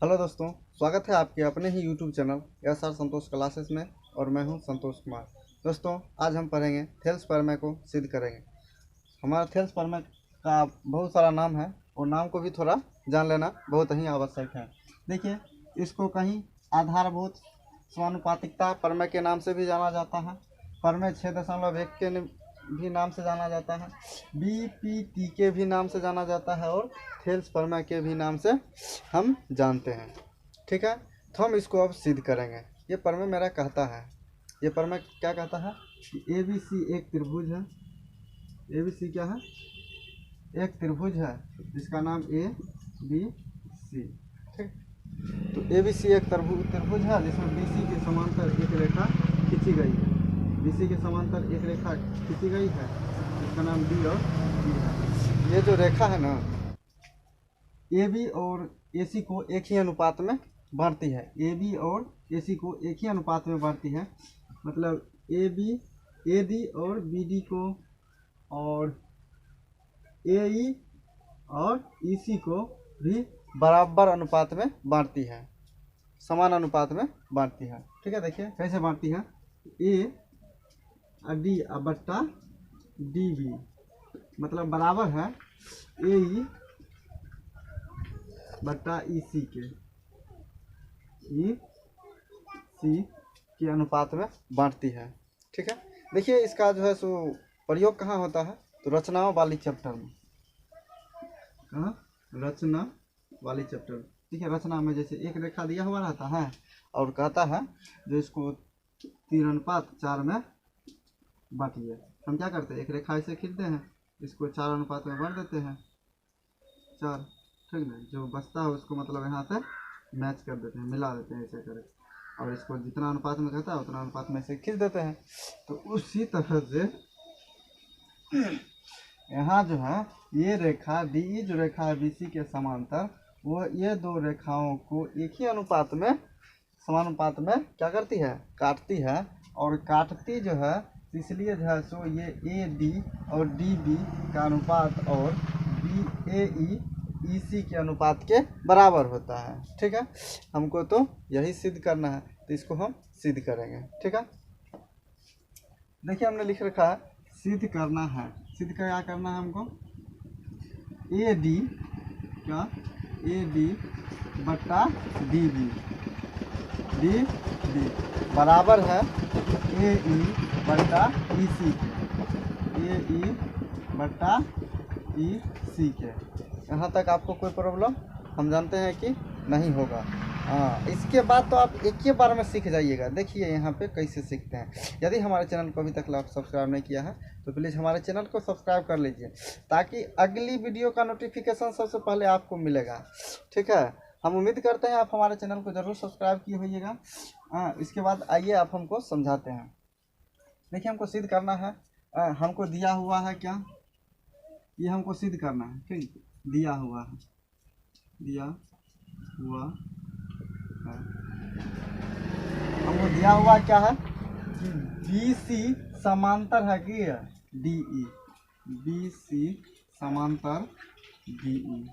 Hello दोस्तों, स्वागत है आपके अपने ही यूट्यूब चैनल एसआर संतोष क्लासेस में। और मैं हूं संतोष कुमार। दोस्तों, आज हम पढ़ेंगे थेल्स प्रमेय को सिद्ध करेंगे। हमारा थेल्स प्रमेय का बहुत सारा नाम है और नाम को भी थोड़ा जान लेना बहुत ही आवश्यक है। देखिए, इसको कहीं आधारभूत समानुपातिकता प्रमेय के नाम से भी जाना जाता है। प्रमेय 6.1 के भी नाम से जाना जाता है। बीपीटी के भी नाम से जाना जाता है और थेल्स प्रमेय के भी नाम से हम जानते हैं। ठीक है, तो हम इसको अब सिद्ध करेंगे। ये प्रमेय मेरा कहता है, ये प्रमेय क्या कहता है कि ए बी सी एक त्रिभुज है। ए बी सी क्या है? एक त्रिभुज है जिसका नाम ए बी सी। ठीक, तो ए बी सी एक त्रिभुज है जिसमें बी सी के समांतर एक रेखा खींची गई है। बी सी के समांतर एक रेखा खींची गई है जिसका नाम डी और बी है। ये जो रेखा है ना, ए बी और ए सी को एक ही अनुपात में बांटती है। ए बी और ए सी को एक ही अनुपात में बांटती है। मतलब ए बी ए डी और बी डी को और ए ई और ई सी को भी बराबर अनुपात में बांटती है, समान अनुपात में बांटती है। ठीक है, देखिए कैसे बांटती है। ए डी बट्टा डी बी मतलब बराबर है ए ई बट्टा ई सी के, ई सी के अनुपात में बांटती है। ठीक है, देखिए इसका जो है सो प्रयोग कहाँ होता है, तो रचनाओं वाली चैप्टर में। कहाँ? रचना वाली चैप्टर। ठीक है, रचना में जैसे एक रेखा दिया हुआ रहता है और कहता है जो इसको 3:4 में बांटिए। हम क्या करते हैं, एक रेखा ऐसे खींचते हैं, इसको 4 अनुपात में बांट देते हैं, 4। ठीक ना, जो बचता है उसको मतलब यहाँ से मैच कर देते हैं, मिला देते हैं ऐसे करके, और इसको जितना अनुपात में कहता है उतना अनुपात में से खींच देते हैं। तो उसी तरह से यहाँ जो है ये रेखा डी जो रेखा है बी सी के समांतर, वो ये दो रेखाओं को एक ही अनुपात में समानुपात में क्या करती है, काटती है। और काटती जो है इसलिए जो है सो ये ए डी और डी बी का अनुपात और बी ए ई सी के अनुपात के बराबर होता है। ठीक है, हमको तो यही सिद्ध करना है, तो इसको हम सिद्ध करेंगे। ठीक है, देखिए हमने लिख रखा है सिद्ध करना है। सिद्ध क्या करना है हमको, ए डी क्या, ए डी बट्टा डी बी, डी बी बराबर है ए ई बट्टा ई सी के, ए ई बट्टा ई सी के। यहाँ तक आपको कोई प्रॉब्लम हम जानते हैं कि नहीं होगा। हाँ, इसके बाद तो आप एक ही बार में सीख जाइएगा। देखिए यहाँ पे कैसे सीखते हैं। यदि हमारे चैनल को अभी तक आप सब्सक्राइब नहीं किया है तो प्लीज़ हमारे चैनल को सब्सक्राइब कर लीजिए, ताकि अगली वीडियो का नोटिफिकेशन सबसे पहले आपको मिलेगा। ठीक है, हम उम्मीद करते हैं आप हमारे चैनल को ज़रूर सब्सक्राइब किए होइएगा। इसके बाद आइए आप हमको समझाते हैं। देखिए हमको सिद्ध करना है, हमको दिया हुआ है क्या, ये हमको सिद्ध करना है। ठीक, दिया हुआ है, दिया हुआ है, हमको दिया हुआ क्या है, बी सी समांतर है कि डी ई, बी सी समांतर डी ई,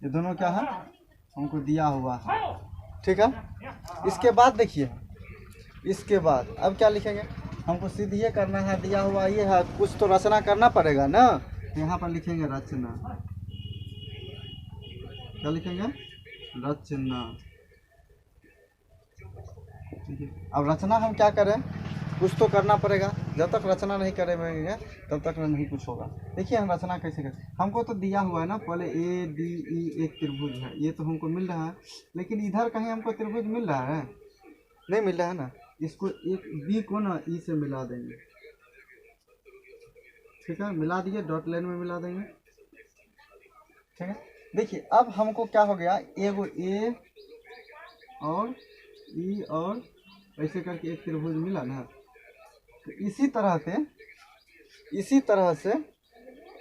ये दोनों क्या है हमको दिया हुआ है। ठीक है, इसके बाद देखिए, इसके बाद अब क्या लिखेंगे, हमको सिद्ध ये करना है, दिया हुआ ये है, कुछ तो रचना करना पड़ेगा ना। यहाँ पर लिखेंगे रचना, क्या लिखेंगे, रचना। ठीक है, अब रचना हम क्या करें, कुछ तो करना पड़ेगा। जब तक रचना नहीं करेंगे तब तक नहीं कुछ होगा। देखिए हम रचना कैसे करें, हमको तो दिया हुआ है ना, पहले ए डी ई एक त्रिभुज है, ये तो हमको मिल रहा है, लेकिन इधर कहीं हमको त्रिभुज मिल रहा है, नहीं मिल रहा है ना। इसको एक बी को ना ई से मिला देंगे। ठीक है, मिला दिए, डॉट लाइन में मिला देंगे। ठीक है, देखिए अब हमको क्या हो गया, एगो ए और ई और ऐसे करके एक त्रिभुज मिला ना। तो इसी तरह से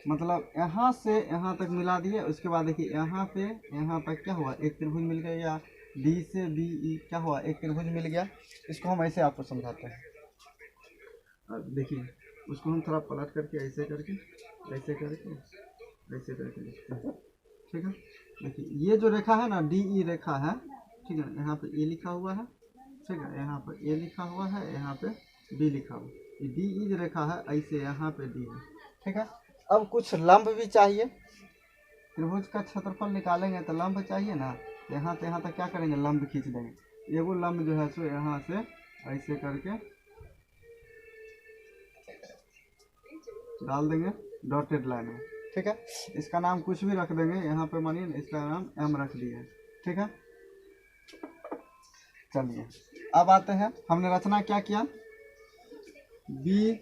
मतलब यहाँ से यहाँ तक मिला दिए। उसके बाद देखिए यहाँ पे यहाँ तक क्या हुआ, एक त्रिभुज मिल गया, या डी से बी ई क्या हुआ, एक त्रिभुज मिल गया। इसको हम ऐसे आपको समझाते हैं। देखिए उसको हम थोड़ा पलट करके ऐसे करके ऐसे करके ऐसे करके लिखते हैं। ठीक है, देखिए ये जो रेखा है ना डी ई रेखा है, ठीक है, यहाँ पे ए लिखा हुआ है, ठीक है, यहाँ पे ए लिखा हुआ है, यहाँ पे बी लिखा हुआ है। ये डी ई जो रेखा है ऐसे यहाँ पे डी है, ठीक है। अब कुछ लंब भी चाहिए, त्रिभुज का क्षेत्रफल निकालेंगे तो लंब चाहिए ना, यहाँ से यहाँ तक क्या करेंगे, लंब खींच देंगे। एगो लंब जो है सो यहाँ से ऐसे करके डाल देंगे डॉटेड लाइन में, ठीक है। इसका नाम कुछ भी रख देंगे, यहाँ पे मानिए इसका नाम एम रख दिए, ठीक है। चलिए अब आते हैं, हमने रचना क्या किया, बी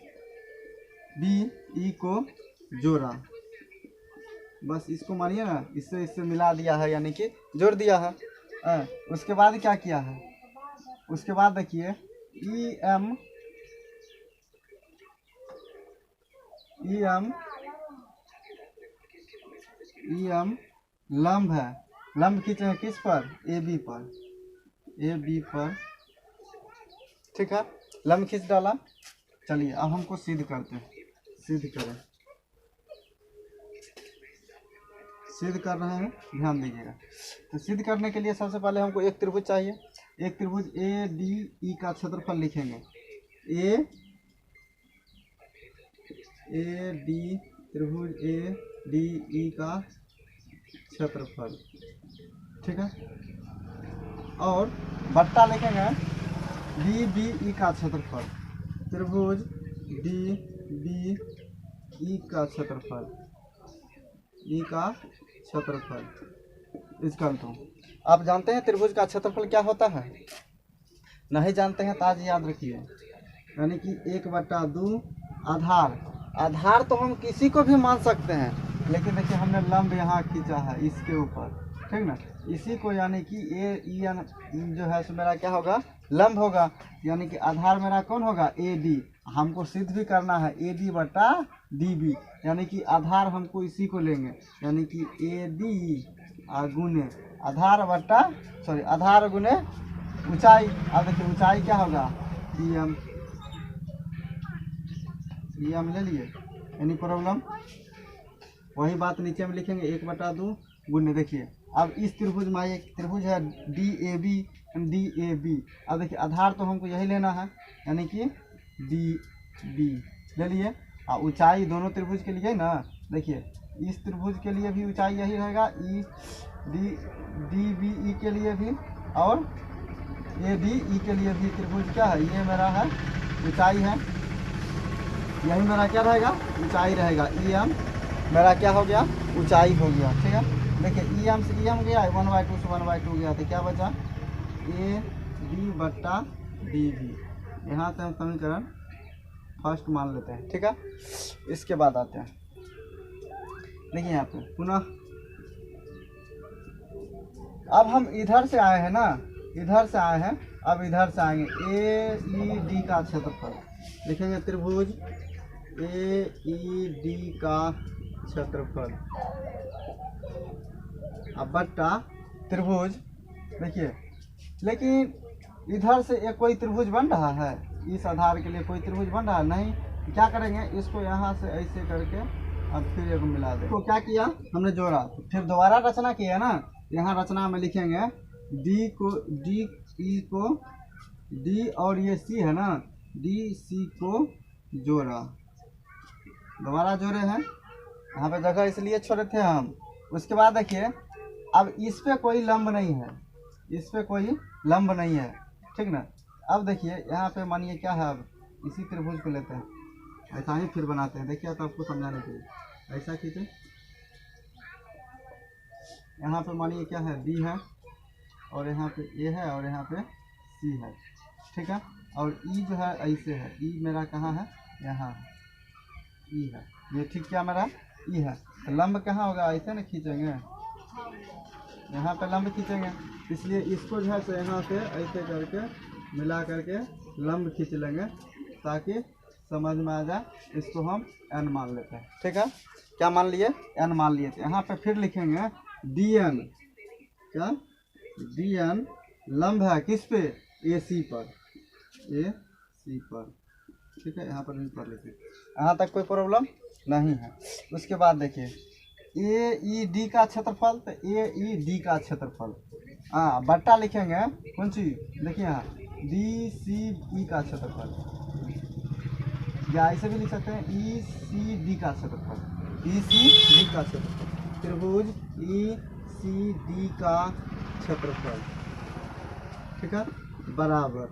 ई को जोड़ा, बस इसको मानिए ना, इससे मिला दिया है, यानी कि जोड़ दिया है। उसके बाद क्या किया है, उसके बाद देखिए ई एम लंब है, लंब खींचे किस पर, ए बी पर, ठीक है, लंब खींच डाला। चलिए अब हमको सिद्ध करते हैं, सिद्ध करें, सिद्ध कर रहे हैं, ध्यान दीजिएगा। तो सिद्ध करने के लिए सबसे पहले हमको एक त्रिभुज चाहिए, एक त्रिभुज ए डी ई का क्षेत्रफल लिखेंगे, ए डी त्रिभुज ए डी ई का क्षेत्रफल, ठीक है, और बट्टा लिखेंगे डी बी ई का क्षेत्रफल, त्रिभुज डी बी ई का क्षेत्रफल, ई का क्षेत्रफल इसका तो आप जानते हैं त्रिभुज का क्षेत्रफल क्या होता है, नहीं जानते हैं तो आज याद रखिए, यानी कि 1/2 आधार तो हम किसी को भी मान सकते हैं, लेकिन देखिए हमने लंब यहाँ खींचा है इसके ऊपर, ठीक ना, इसी को यानी कि ए ई एन जो है सो मेरा क्या होगा, लंब होगा, यानी कि आधार मेरा कौन होगा, ए डी। हमको सिद्ध भी करना है ए डी बटा डी बी, यानी कि आधार हमको इसी को लेंगे, यानी कि ए डी गुने आधार गुने ऊंचाई। अब देखिए ऊंचाई क्या होगा, ई एम ले लिए, एनी प्रॉब्लम, वही बात नीचे में लिखेंगे 1/2 गुने। देखिए अब इस त्रिभुज में एक त्रिभुज है डी ए बी, अब देखिए आधार तो हमको यही लेना है, यानी कि डी बी ले लिए, और ऊंचाई दोनों त्रिभुज के लिए ना, देखिए इस त्रिभुज के लिए भी ऊंचाई यही रहेगा, ई डी बी ई के लिए भी, और ए डी ई के लिए भी त्रिभुज क्या है, ये मेरा है ऊंचाई है, यही मेरा क्या रहेगा, ऊंचाई रहेगा। ई एम मेरा क्या हो गया, ऊंचाई हो गया, ठीक है। देखिए ई एम से ई एम गया, 1/2 से 1/2 गया, तो क्या बचा, ए डी बट्टा डी बी। यहाँ से हम समीकरण फर्स्ट मान लेते हैं, ठीक है। इसके बाद आते हैं, देखिए यहाँ पे पुनः अब हम इधर से आए हैं ना, इधर से आए हैं, अब इधर से आएंगे ए ई डी का क्षेत्रफल लिखेंगे, त्रिभुज ए ई डी का क्षेत्रफल, अब बट्टा त्रिभुज। देखिए लेकिन इधर से एक कोई त्रिभुज बन रहा है, इस आधार के लिए कोई त्रिभुज बन रहा है नहीं, क्या करेंगे, इसको यहाँ से ऐसे करके अब फिर एक मिला दें। तो क्या किया हमने, जोड़ा, फिर दोबारा रचना किया ना, यहाँ रचना में लिखेंगे डी को डी ई को डी और ये सी है ना, डी सी को जोड़ा, दोबारा जोड़े हैं, यहाँ पे जगह इसलिए छोड़े थे हम। उसके बाद देखिए अब इस पे कोई लंब नहीं है, इस पे कोई लंब नहीं है, ठीक ना। अब देखिए यहाँ पे मानिए क्या है, अब इसी त्रिभुज को लेते हैं, ऐसा ही फिर बनाते हैं, देखिए तो आपको समझाने के लिए ऐसा खींचे, यहाँ पे मानिए क्या है, बी है, और यहाँ पे ए है, और यहाँ पे सी है, ठीक है, और ई जो है ऐसे है, ई मेरा कहाँ है, यहाँ ई है, ये ठीक क्या मेरा ई है, तो लंब कहाँ होगा, ऐसे ना खींचेंगे, यहाँ पे लंब खींचेंगे, इसलिए इसको जो है तो यहाँ से ऐसे करके मिला करके लंब खींच लेंगे, ताकि समझ में आ जाए। इसको हम एन मान लेते हैं, ठीक है, क्या मान लिए, एन मान लिए थे। यहाँ पे फिर लिखेंगे डी एन, क्या डी एन लंब है किस पे, ए सी पर, ए सी पर, ठीक है, यहाँ पर भी पर लिखे, यहाँ तक कोई प्रॉब्लम नहीं है। उसके बाद देखिए ए ई डी का क्षेत्रफल, तो ए ई डी का क्षेत्रफल, हाँ बट्टा लिखेंगे कौन सी, देखिए यहाँ डी सी ई का क्षेत्रफल, या ऐसे भी लिख सकते हैं ई सी डी का क्षेत्रफल, ई सी डी का क्षेत्रफल, त्रिभुज ई सी डी का क्षेत्रफल, ठीक है, बराबर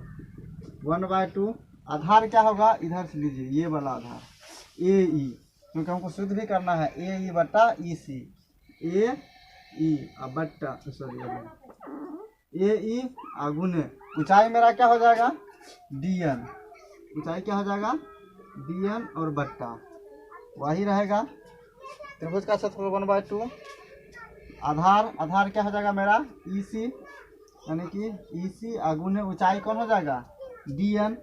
1/2। आधार क्या होगा, इधर से लीजिए ये वाला आधार ए ई, क्योंकि हमको शुद्ध भी करना है, ए ई बटा ई सी, ए ई बट्टा सॉरी ए ई गुने ऊंचाई मेरा क्या हो जाएगा डी एन, ऊंचाई क्या हो जाएगा डी एन और बट्टा वही रहेगा। त्रिभुज का क्षेत्रफल 1/2। आधार क्या हो जाएगा मेरा ई सी, यानी कि ई सी गुने ऊंचाई कौन हो जाएगा डी एन,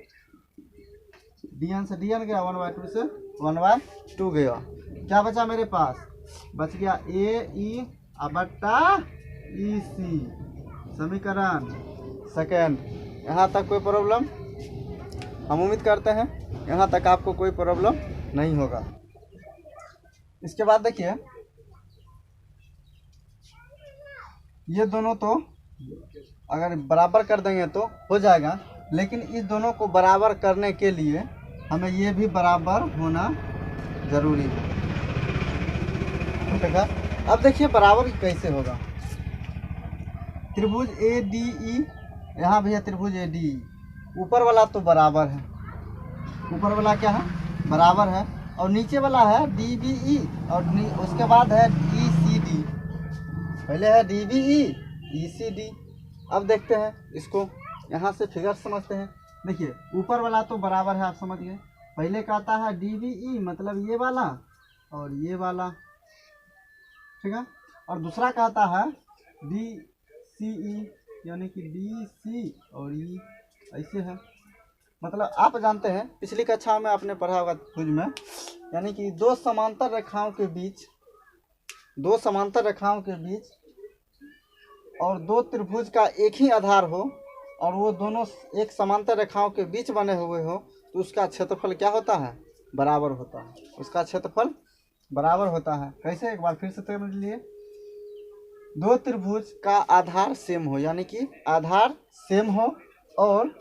डी एन से डी एन गया 1/2 से 1/2 गया। क्या बचा मेरे पास, बच गया ए ई बट्टा ई सी, समीकरण सेकेंड। यहाँ तक कोई प्रॉब्लम, हम उम्मीद करते हैं यहाँ तक आपको कोई प्रॉब्लम नहीं होगा। इसके बाद देखिए ये दोनों तो अगर बराबर कर देंगे तो हो जाएगा, लेकिन इस दोनों को बराबर करने के लिए हमें ये भी बराबर होना जरूरी है, ठीक है। अब देखिए बराबर कैसे होगा, त्रिभुज ए डी ई, यहाँ भी है त्रिभुज ए डी ई, ऊपर वाला तो बराबर है, ऊपर वाला क्या है बराबर है, और नीचे वाला है डी बी ई, और उसके बाद है ई सी डी, पहले है D B E C D. अब देखते हैं इसको, यहाँ से फिगर समझते हैं। देखिए ऊपर वाला तो बराबर है, आप समझ गए, पहले का आता है डी बी ई मतलब ये वाला और ये वाला, ठीक है, और दूसरा का आता है डी सी ई, यानी कि डी सी और ई, ऐसे है। मतलब आप जानते हैं पिछली कक्षा में आपने पढ़ा होगा त्रिभुज में, यानी कि दो समांतर रेखाओं के बीच, दो समांतर रेखाओं के बीच और दो त्रिभुज का एक ही आधार हो और वो दोनों एक समांतर रेखाओं के बीच बने हुए हो, तो उसका क्षेत्रफल क्या होता है बराबर होता है, उसका क्षेत्रफल बराबर होता है। कैसे, एक बार फिर से समझ लिए, दो त्रिभुज का आधार सेम हो, यानी कि आधार सेम हो और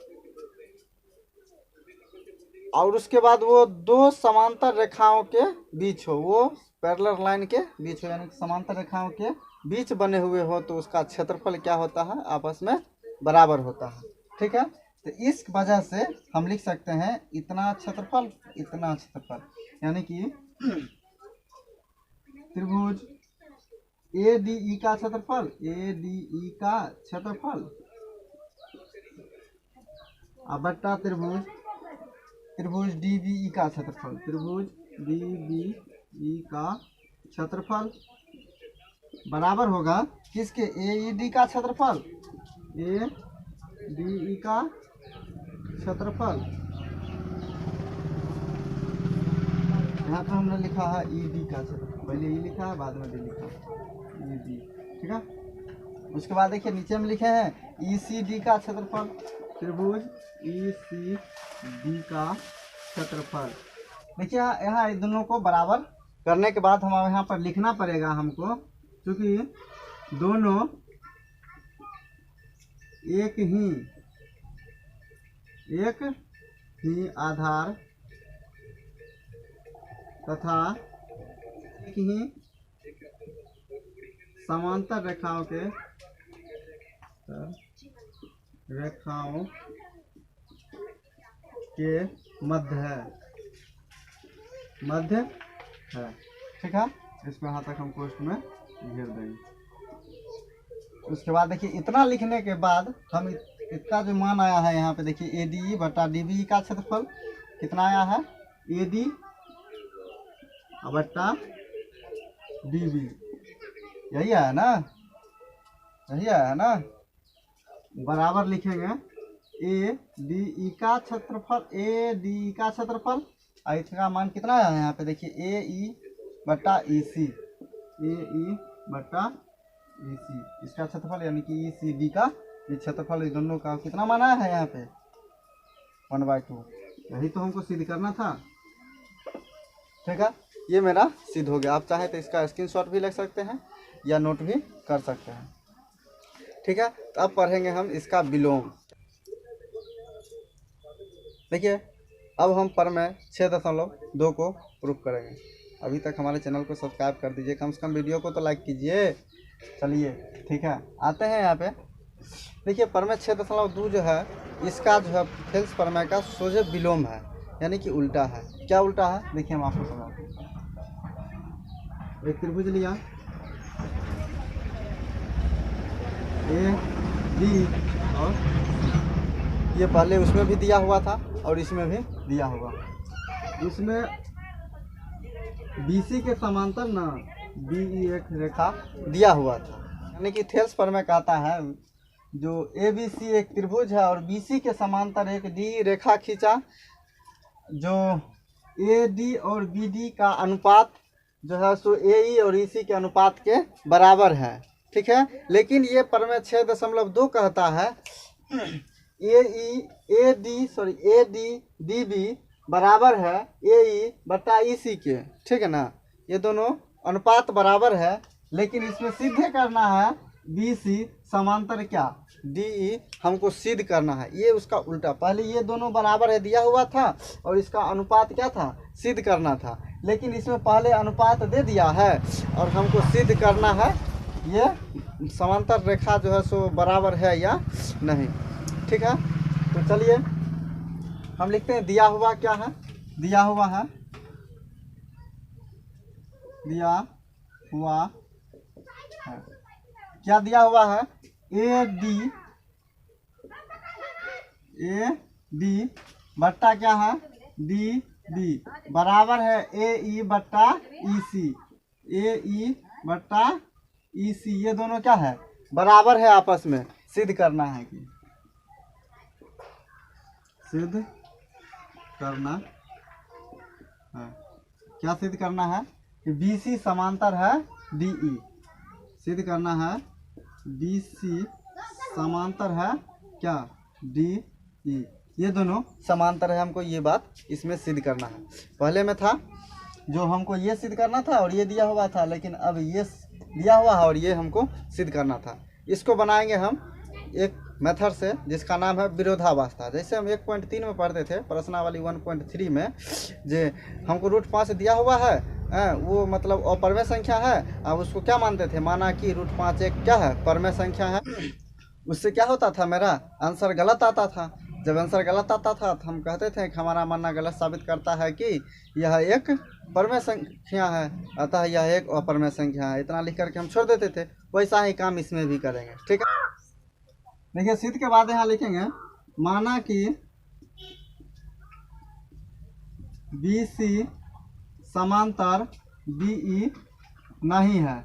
उसके बाद वो दो समांतर रेखाओं के बीच हो, वो पैरेलल लाइन के बीच हो, यानी कि समांतर रेखाओं के बीच बने हुए हो, तो उसका क्षेत्रफल क्या होता है आपस में बराबर होता है, ठीक है। तो इस वजह से हम लिख सकते हैं इतना क्षेत्रफल इतना क्षेत्रफल, यानी कि त्रिभुज ए डी ई का क्षेत्रफल, ए डी ई का क्षेत्रफल बट्टा त्रिभुज डी बी ई का क्षेत्रफल, त्रिभुज डी बी ई का क्षेत्रफल बराबर होगा किसके, ए ई डी का क्षेत्रफल, ए डी ई का क्षेत्रफल, यहाँ पर हमने लिखा है ई डी का क्षेत्रफल, पहले ई लिखा है बाद में डी लिखा है, ई डी, ठीक है। उसके बाद देखिए नीचे में लिखे हैं ई सी डी का क्षेत्रफल, त्रिभुज ई सी डी का क्षेत्रफल। देखिए यहाँ दोनों को बराबर करने के बाद हम यहाँ पर लिखना पड़ेगा हमको, क्योंकि दोनों एक ही आधार तथा एक ही समांतर रेखाओं के मध्य है, ठीक है। इसको यहाँ तक हम कोष्ठ में घेर देंगे। उसके बाद देखिए इतना लिखने के बाद हम इसका जो मान आया है यहाँ पे देखिए ए डी बटा डी बी का क्षेत्रफल कितना आया है, ए डी बटा डी बी, यही आया ना, यही आया ना, बराबर लिखेंगे ए डी ई का क्षेत्रफल, ए डी ई का क्षेत्रफल, इसका मान कितना आया है यहाँ पे देखिए ए ई बटा ई सी, ए ई बटा ई सी, इसका क्षेत्रफल यानी कि ई सी डी का ये क्षेत्रफल, इस दोनों का कितना मान आया है यहाँ पे 1/2, यही तो हमको सिद्ध करना था, ठीक है। ये मेरा सिद्ध हो गया। आप चाहे तो इसका स्क्रीनशॉट भी ले सकते हैं या नोट भी कर सकते हैं। ठीक है, तो अब पढ़ेंगे हम इसका विलोम। देखिए, अब हम प्रमेय 6.2 को प्रूफ करेंगे। अभी तक हमारे चैनल को सब्सक्राइब कर दीजिए, कम से कम वीडियो को तो लाइक कीजिए। चलिए ठीक है, आते हैं यहाँ पे। देखिए, प्रमेय 6.2 जो है, इसका जो है थेल्स प्रमेय का सोझे विलोम है, यानी कि उल्टा है। क्या उल्टा है, देखिए हम आपको समझाते हैं। एक त्रिभुज लिया ए बी, और ये पहले उसमें भी दिया हुआ था और इसमें भी दिया हुआ। इसमें BC के समांतर ना DE एक रेखा दिया हुआ था, यानी कि थेल्स प्रमेय कहता है जो ABC एक त्रिभुज है और BC के समांतर एक DE रेखा खींचा, जो AD और BD का अनुपात जो है सो AE और EC के अनुपात के बराबर है। ठीक है, लेकिन ये प्रमेय 6.2 कहता है ADDB बराबर है AE बटा EC के। ठीक है ना, ये दोनों अनुपात बराबर है, लेकिन इसमें सिद्ध करना है BC समांतर क्या DE, हमको सिद्ध करना है। ये उसका उल्टा, पहले ये दोनों बराबर है दिया हुआ था और इसका अनुपात क्या था, सिद्ध करना था, लेकिन इसमें पहले अनुपात दे दिया है और हमको सिद्ध करना है ये समांतर रेखा जो है सो बराबर है या नहीं। ठीक है, तो चलिए हम लिखते हैं दिया हुआ क्या है। दिया हुआ है क्या दिया हुआ है, AD बट्टा क्या है DB बराबर है AE बट्टा EC। AE बट्टा EC ये दोनों क्या है, बराबर है आपस में। सिद्ध करना है कि सिद्ध करना है, क्या सिद्ध करना है कि BC समांतर है DE। सिद्ध करना है BC समांतर है क्या DE, ये दोनों समांतर है, हमको ये बात इसमें सिद्ध करना है। पहले में था जो हमको ये सिद्ध करना था और ये दिया हुआ था, लेकिन अब ये दिया हुआ है और ये हमको सिद्ध करना था। इसको बनाएंगे हम एक मेथड से जिसका नाम है विरोधाभासता। जैसे हम 1.3 में पढ़ते थे, प्रश्नावली 1.3 में, जे हमको √5 दिया हुआ है, वो मतलब अप्रमेय संख्या है। अब उसको क्या मानते थे, माना कि √5 एक क्या है, प्रमेय संख्या है। उससे क्या होता था, मेरा आंसर गलत आता था। जब आंसर गलत आता था तो हम कहते थे कि हमारा मानना गलत साबित करता है कि यह एक प्रमेय संख्या है, अतः यह एक अप्रमेय संख्या है। इतना लिख करके हम छोड़ देते थे। वैसा ही काम इसमें भी करेंगे। ठीक है, देखिए सिद्ध के बाद यहाँ लिखेंगे माना कि BC समांतर DE नहीं है।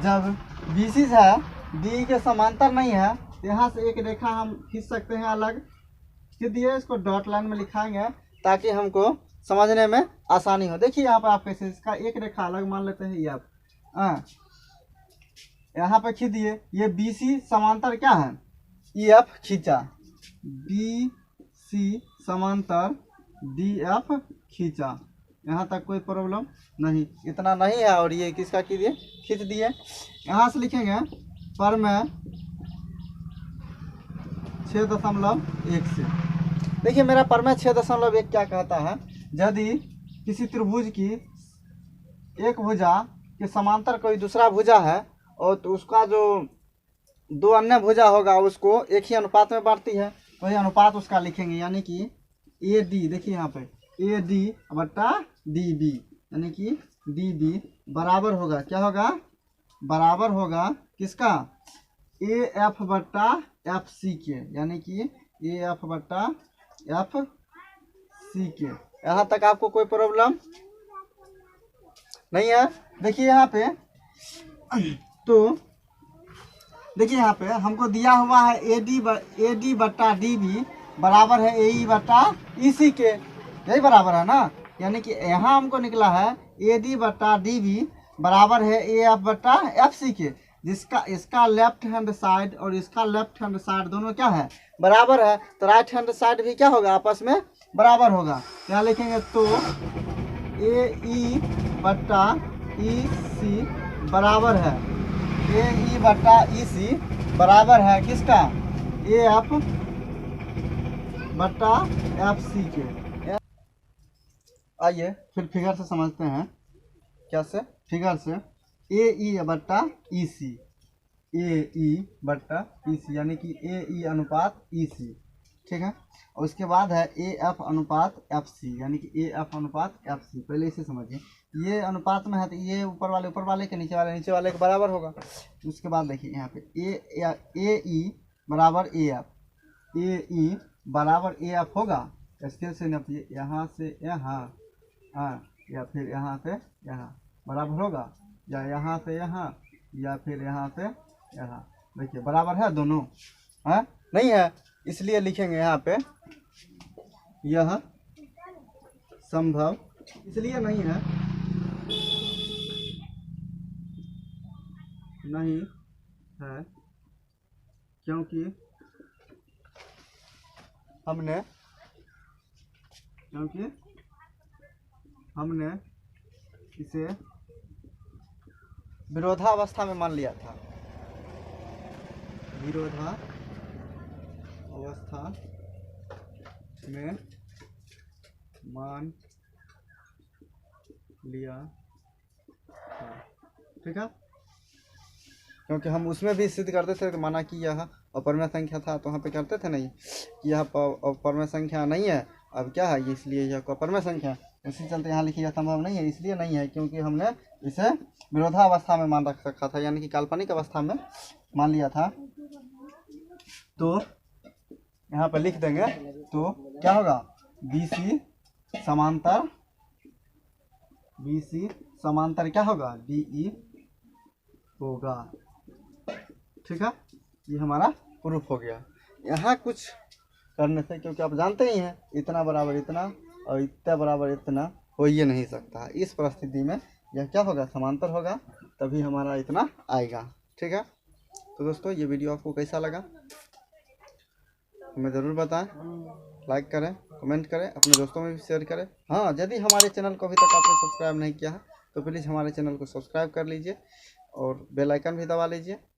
जब BC है DE के समांतर नहीं है, यहाँ से एक रेखा हम खींच सकते हैं अलग। सीधे इसको डॉट लाइन में लिखाएंगे ताकि हमको समझने में आसानी हो। देखिए यहाँ पर आप कैसे इसका एक रेखा अलग मान लेते हैं। ये आप यहाँ पे खींच दिए, ये BC समांतर क्या है EF खींचा, BC समांतर DF खींचा। यहाँ तक कोई प्रॉब्लम नहीं, इतना नहीं है। और ये किसका कीजिए, खींच दिए। यहाँ से लिखेंगे प्रमेय 6.1 से। देखिए मेरा प्रमेय 6.1 क्या कहता है, यदि किसी त्रिभुज की एक भुजा के समांतर कोई दूसरा भुजा है और तो उसका जो दो अन्य भुजा होगा उसको एक ही अनुपात में बांटती है, वही अनुपात उसका लिखेंगे। यानी कि AD, देखिए यहाँ पे AD बट्टा DB, यानी कि DB बराबर होगा क्या होगा, बराबर होगा किसका, AF बट्टा FC के, यानी कि AF बट्टा FC के। यहाँ तक आपको कोई प्रॉब्लम नहीं है। देखिए यहाँ पे तो देखिए यहाँ पे हमको दिया हुआ है AD बट्टा DB बराबर है AE बट्टा EC के, यही बराबर है ना। यानी कि यहाँ हमको निकला है AD बट्टा DB बराबर है AF बट्टा FC के, जिसका इसका लेफ्ट हैंड साइड और इसका लेफ्ट हैंड साइड दोनों क्या है, बराबर है। तो राइट हैंड साइड भी क्या होगा, आपस में बराबर होगा। यहाँ लिखेंगे तो ए ई बट्टा ई सी बराबर है, ए ई बट्टा ई सी बराबर है किसका, ए एफ बट्टा एफ सी के। आइए फिर फिगर से समझते हैं। क्या से? फिगर से ए ई बट्टा ई सी, ए ई बट्टा ई सी यानी कि ए ई अनुपात ई सी, ठीक है। और उसके बाद है ए एफ अनुपात एफ सी यानी कि ए एफ अनुपात एफ सी। पहले इसे समझिए, ये अनुपात में है तो ये ऊपर वाले के नीचे वाले के बराबर होगा। उसके बाद देखिए यहाँ पे ए ई बराबर ए एफ, ए ई बराबर ए एफ होगा। स्केल से नापिए, यहाँ से यहाँ, हाँ, या फिर यहाँ से यहाँ बराबर होगा, या यहाँ से यहाँ, या फिर यहाँ से यहाँ। देखिए बराबर है दोनों, है नहीं है, इसलिए लिखेंगे यहाँ पे यह संभव इसलिए नहीं है, नहीं है क्योंकि हमने इसे विरोधावस्था में मान लिया था, विरोधावस्था में मान लिया था, ठीक है। क्योंकि हम उसमें भी सिद्ध करते थे तो माना कि यह अपरमेय संख्या था, तो वहाँ पे करते थे नहीं कि यह अपरमेय संख्या नहीं है, अब क्या है, इसलिए यह अपरमेय संख्या। इसी चलते यहाँ लिखिए संभव नहीं है, इसलिए नहीं है क्योंकि हमने इसे विरोधावस्था में मान रख रखा था, यानी कि काल्पनिक अवस्था में मान लिया था। तो यहाँ पर लिख देंगे तो क्या होगा, BC समांतर क्या होगा, DE होगा, ठीक है। ये हमारा प्रूफ हो गया। यहाँ कुछ करने से, क्योंकि आप जानते ही हैं इतना बराबर इतना और इतना बराबर इतना हो ही नहीं सकता। इस परिस्थिति में यह क्या होगा, समांतर होगा, तभी हमारा इतना आएगा, ठीक है। तो दोस्तों ये वीडियो आपको कैसा लगा हमें ज़रूर बताएं, लाइक करें, कमेंट करें, अपने दोस्तों में भी शेयर करें। हाँ, यदि हमारे चैनल को अभी तक आपने सब्सक्राइब नहीं किया है तो प्लीज़ हमारे चैनल को सब्सक्राइब कर लीजिए और बेल आइकन भी दबा लीजिए।